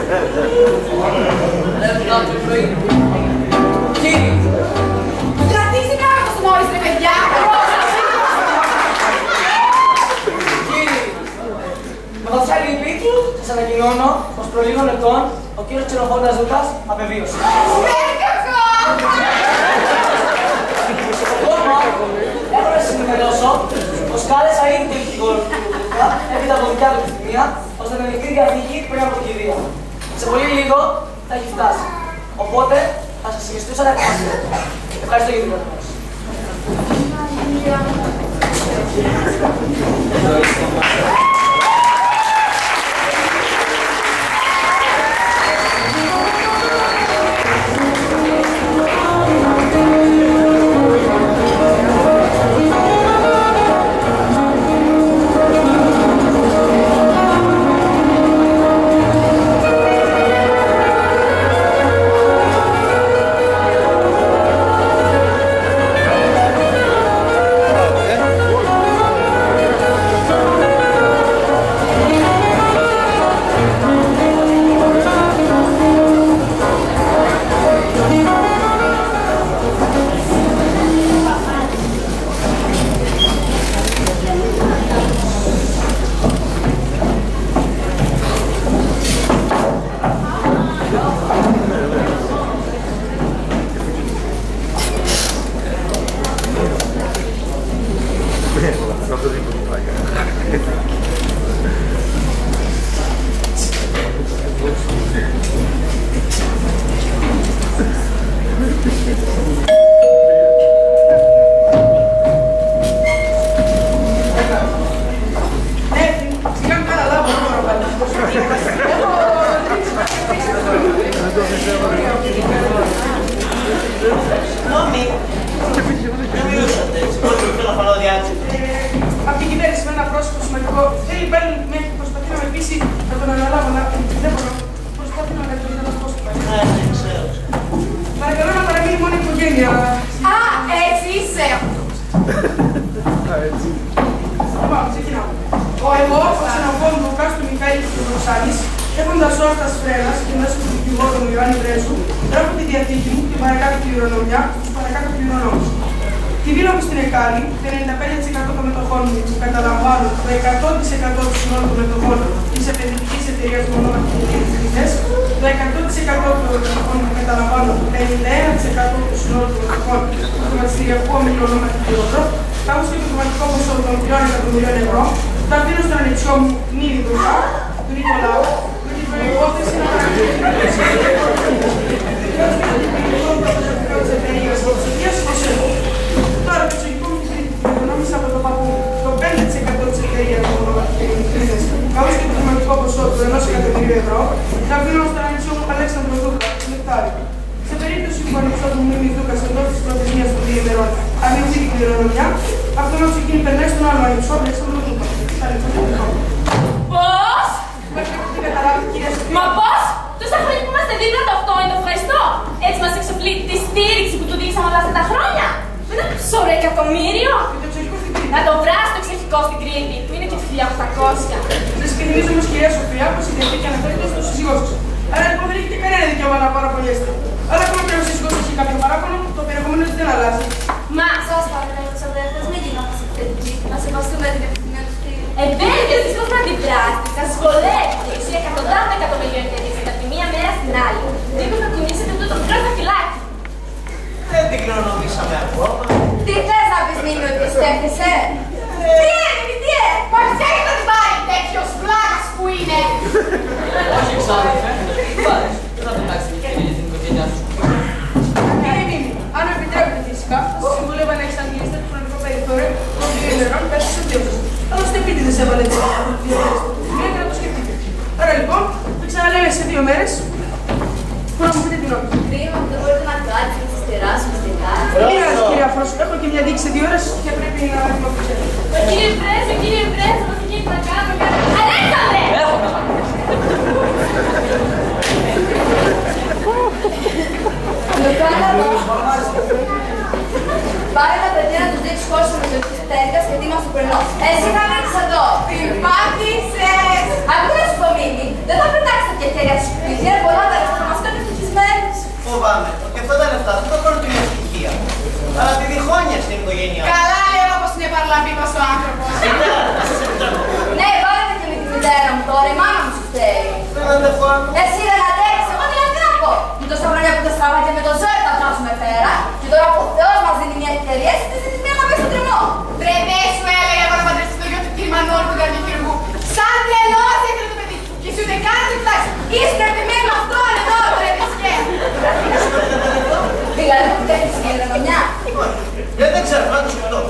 Κύριε! Κρατήστε κάπως το μόλις ρε παιδιά! Κύριε! Με βαθιά λύπη, σας ανακοινώνω πως προ λίγων ετών ο κύριος Ξενοφόντας Ζούτας απεβίωσε. Έχω να σας ενημερώσω πως κάλεσα ήδη το δικηγόρο του Λούκα, έπειτα από δικιά του επιθυμία, ώστε να ληφθεί διαδίκη πριν από κηδεία. Σε πολύ λίγο θα έχει φτάσει. Οπότε θα σας συνιστούσα να ετοιμαστείτε. Ευχαριστώ για την πρόταση. Πάρε τα παιδιά να τους δείξεις χώρους με το τέργας και τι μας το περνώ. Εσύ θα μείνεις εδώ. Την πάτησες. Ακούτε σου Φωμίνη, δεν θα πετάξεις τα χέρια σου σπίτι. φοβάμαι ότι αυτά τα λεφτά δεν το κάνουν την ευτυχία, αλλά τη διχόνοια στην οικογένειά μου. Καλά λέω πως είναι παρλαμπίδος ο άνθρωπος. Ναι, βάλετε και με τη μητέρα μου τώρα, η μάνα μου σου φταίει. Δεν αντέχω άλλο. Εσύ δεν αντέχεις, εγώ δηλαδή τι να πω. Με τόσα χρόνια που τα στραβάκια με το ζώο τα βγάζουμε πέρα και τώρα που ο Θεός μας δίνει μια ευκαιρία, εσύ τη ζητείς μια να πεις στο τριμμό. Βρε, δεν σου έλεγα εγώ να παντρευτείς το γιο του κύριου Μανώλη του καρδιοχειρουργού. Σαν τρελός ήθελε το παιδί και εσύ ούτε καν δεν κοιτάξεις. Είσαι κρεπημένο αυτόν εδώ, βρε βρισκέ. Δηλαδή που θέλεις και ηρεμονιά. Δεν ξέρω, να το σκεφτώ.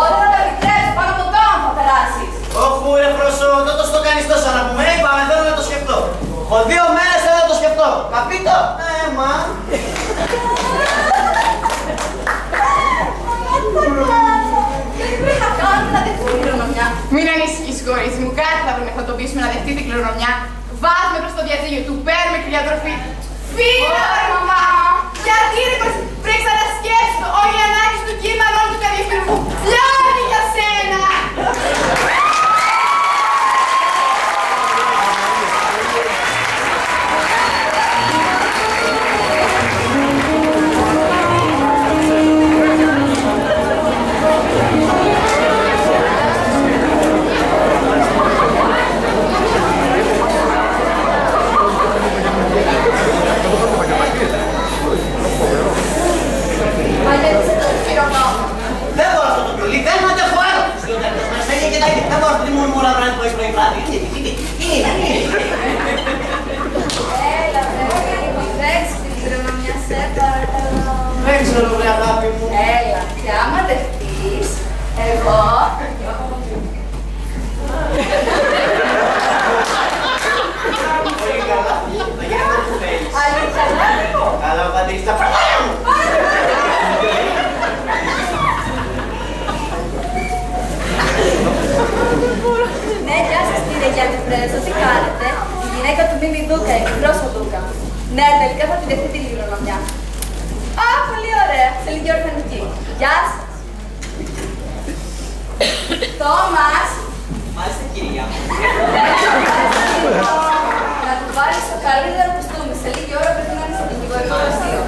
Όταν θα το επιτρέψεις, πάνω από το τόνο θα περάσεις. Όχι, ρε προσώ, δεν το στο κάνεις τόσο να πούμε, είπαμε, θέλω να το σκεφτώ. Από 2 μέρες θέλω να το σκεφτώ. Καπίτο, μα. Γιατί πρέπει να κάνουμε να δεχτούμε την κληρονομιά. Μην ανησυχείς, κορίτσι μου, κάτι θα βρούμε, θα το πείσουμε να δεχτεί την κληρονομιά. Βάζουμε προς το διαζύγιο του, παίρνουμε και διατροφή. Φύγε, ρε μαμά! Γιατί ρε πως πρέπει να σκέφτεσαι το, ο Γιαννάκης του κύριου Μανώλη του καρδιοχειρουργού. Λιώνει για σένα! Δεν μπορώ αυτό το πιολί, δεν αντέχω άλλο. Δεν μπορώ αυτή τη μουρμούρα βράδυ που έχει πρωί βράδυ. Έλα, πρέπει, δέξτε την κληρονομιά σε παρακαλώ. Δεν ξέρω, βρε αγάπη μου. Έλα, και άμα δεχτείς, εγώ... Πολύ καλά, θα γίνει αυτό που θέλεις. Αλήθεια, λέω. Αλλά ο πατήρης τα πράγματα μου. Ναι, γεια σας κύριε Γιάννη Πρέσο, τι κάνετε. Η γυναίκα του Μίμη Δούκα, η μικρός ο Δούκα. Ναι, τελικά θα τη δεχτεί την κληρονομιά. Α, πολύ ωραία, σε λίγη οργανική. Γεια σας. Τόμας. Μάλιστα, κυρία μου. Να του βάλεις το καλύτερο κουστούμι. Σε λίγη ώρα πρέπει να είναι στο δικηγορικό γραφείο.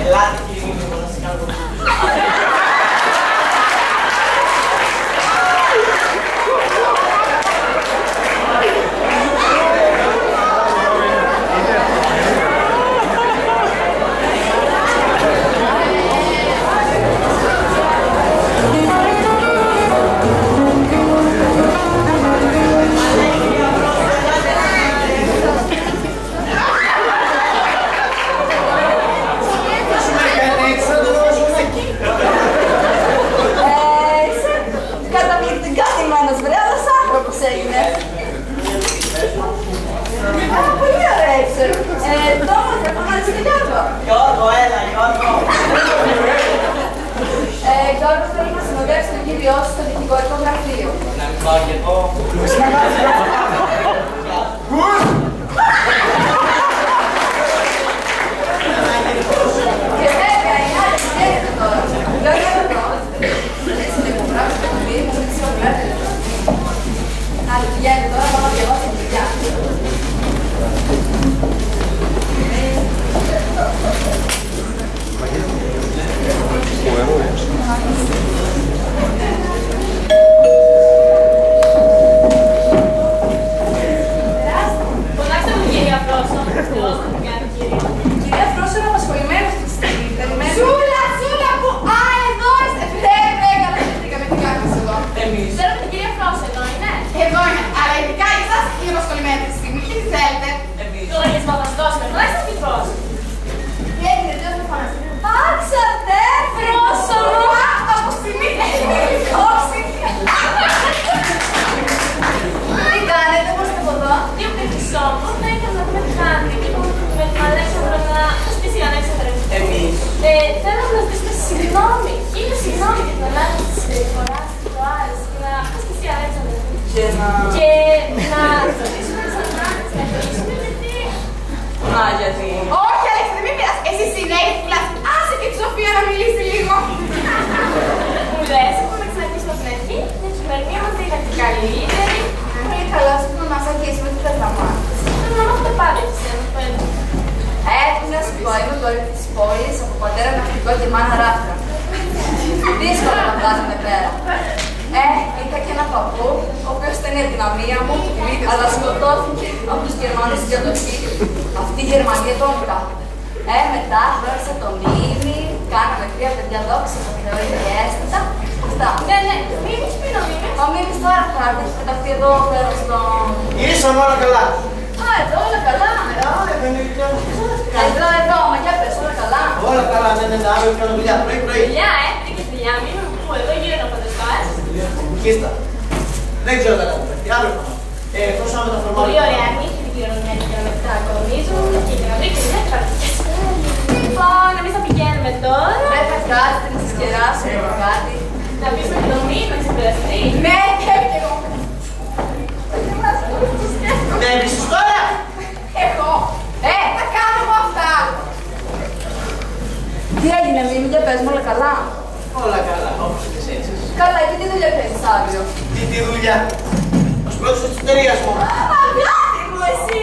Ελάτε, κύριε μου, να σας κάνω. Γιώργο, έλα, Γιώργο. Γιώργο, θέλω να συνοδεύσει τον κύριό σου στο δικηγορικό γραφείο. Να μην πάω κι εγώ. Και βέβαια, η άλλη ξέρετε τώρα. Γιώργο, εδώ. Έτσι δεν μου γράψει το κουμπί, μου δείξει ο βλέπετε. Άλλη πηγαίνει τώρα, πάω να διαβάσω την δουλειά. Φωνάξτε μου κυρία Φρόσο. Κυρία Φρόσο είναι απασχολημένη αυτή τη στιγμή. Περιμένουμε. Σούλα, Σούλα που... Α, εδώ είσαι! Καλά, βρήκαμε την κάρτα σου εδώ. Εμείς. Ξέρω με την κυρία Φρόσο, εδώ είναι. Εδώ είναι, αλλά ειδικά εσάς είναι απασχολημένοι αυτή τη στιγμή. Τι θέλετε. Εμείς. Το λογισμό θα σου δώσουμε. Φωνάξτε τη Φρόσο. Τι έγινε, δεν θα φωνάζει. Άξατε, Φρόσο μου! Από στιγμή έχει γλυκώσει. Τι κάνετε, πώς είστε από εδώ. Δύο πετυσό μου θα ήθελα να πούμε κάτι. Με την Αλέξανδρα να στήσει η Αλέξανδρα. Εμείς. Θέλω να ζητήσουμε συγγνώμη. Χίλια συγγνώμη για την Ελλάδα της συμπεριφοράς του Άρης. Να στήσει η Αλέξανδρα. Και να... Και να ζητήσουμε τις ανάγκες, να ευχαριστήσουμε γιατί. Να, γιατί... Όχι, Αλέξανδρα, μην πειράς. Εσύ συνέχεια. Άσε και τη Σοφία να μιλήσει λίγο. Μου λες, έχουμε να ξαναρχίσουμε από την αρχή. Η κυβερνία μας είναι την καλύτερη. Πολύ καλά, σου πούμε να μας αρχίσουμε, τι θες να μάθεις. Θέλω να μάθω τα πάντα της. Τι να σου πω, είμαι κόρη της πόλης, από πατέρα ναυτικό και μάνα ράφτρα. Δύσκολο να βγάζουμε πέρα. Είχα και ένα παππού, ο οποίος ήταν η αδυναμία μου, αλλά σκοτώθηκε από τους Γερμανούς για το σπίτι. Αυτή η Γερμανία τον κάθεται. Μετά γνώρισα το Μίμη, κάναμε 3 παιδιά, δόξα τω Θεώ, είναι αίσθητα. Αυτά. Ναι, Μίμης, πού είναι ο Μίμης? Ο Μίμης τώρα θα έρθει, θα έρθει εδώ πέρα στο... Γυρίσαμε όλα καλά. Εδώ όλα καλά. Εδώ, μα για πες, όλα καλά. Όλα καλά, ναι, αύριο κάνω δουλειά, πρωί. Δουλειά, βρήκες δουλειά, Μίμη μου, πού, εδώ γύρω να φανταστάς. Κοίτα, δεν ξέρω κατά το πέφτει, αύριο πάμε. Πώς θα μεταφορμάρω. Πολύ ωραία, ανοίξει την κληρονομιά και μετά κονίζουμε και να βρήκες μια κρατικές. Λοιπόν, εμείς θα πηγαίνουμε τώρα. Δεν θα χρειάζεται να σας κεράσουμε κάτι. Να πεις με την ομή, να ξεπεραστεί. Ναι, και εγώ. Ναι, εμείς τώρα. Εγώ. Θα κάνω εγώ αυτά. Τι έγινε, Μίμη, για πες μου, όλα καλά. Όλα καλά, όπως και έτσι. Καλά, και τι δουλειά κάνεις αύριο? Τι δουλειά. Ως πρώτος της εταιρείας μου. Αγάπη μου, εσύ.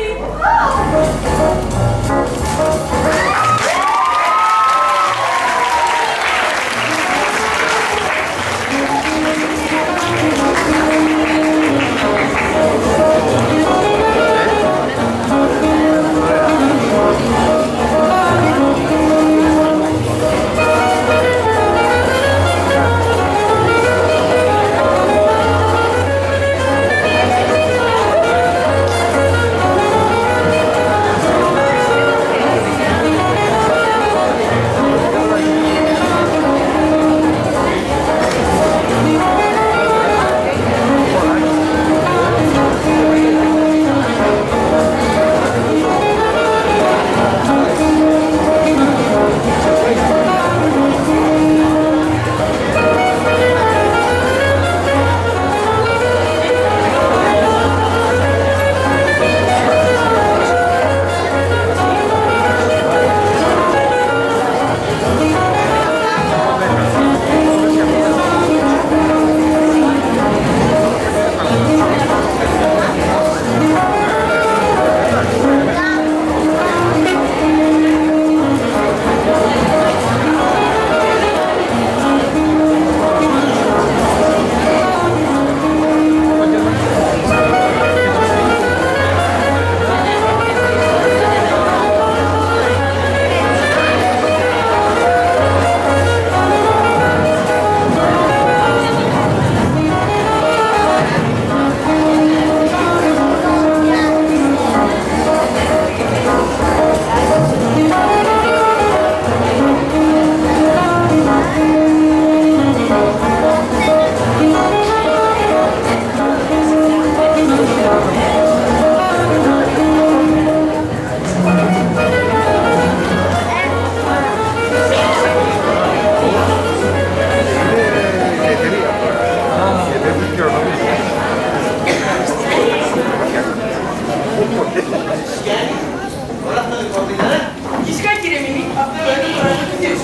Φυσικά κύριε Μινή, αυτό είναι το ρόλο του κύριου.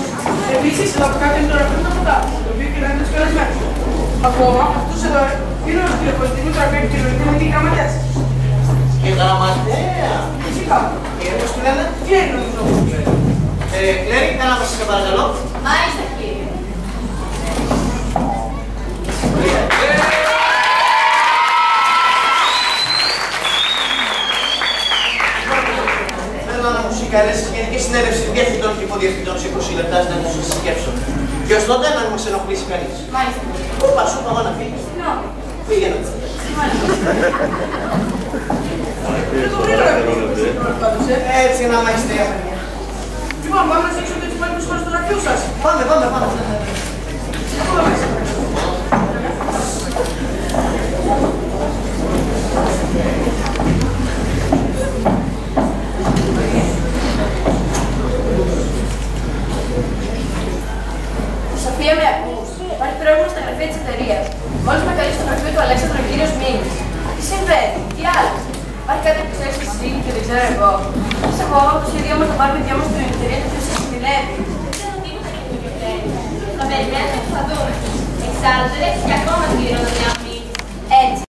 Επίσης, εδώ από κάτω είναι το ρόλο του ποτά, το οποίο κυρώνει τους καλεσμένους. Ακόμα, αυτούς εδώ είναι ο τηλεφωνητή του τραπέζι και είναι τη γραμματέα σας. Και γραμματέα. Φυσικά. Και πώς του λένε. Τι είναι ο δικός μου. Κλέρι, καλά μας σε παρακαλώ. Μάλιστα, κύριε. Θέλω να μου συγκαλέσει γενική συνέλευση διευθυντών και υποδιευθυντών σε 20 λεπτά να τους συσκέψω. Και ως τότε να μην μας ενοχλήσει κανείς. Μάλιστα. Πού πας, σου πάω να φύγεις. Συγγνώμη. Πήγαινε. Λίγο γρήγορα πάντως, Έτσι να μάχεις τρία παιδιά. Λοιπόν, πάμε να δείξουμε τις υπόλοιπες χώρες του γραφείου σας. Πάμε. Από εδώ μέσα. Σοφία, με ακούς? Υπάρχει πρόβλημα στα γραφεία της εταιρείας. Μόλις με καλεί στο γραφείο του Αλέξανδρου ο κύριος Μίμης. Τι συμβαίνει, τι άλλαξε? Υπάρχει κάτι που ξέρεις εσύ και δεν ξέρω εγώ. Σε εγώ, το σχέδιό μας να πάρουμε δυο μας στην εταιρεία και ποιος σας κινδυνεύει. Δεν ξέρω τίποτα καινούργιο πλέον. Θα περιμένουμε που θα δούμε. Εξάλλου, δεν έχεις και ακόμα τη κληρονομιά.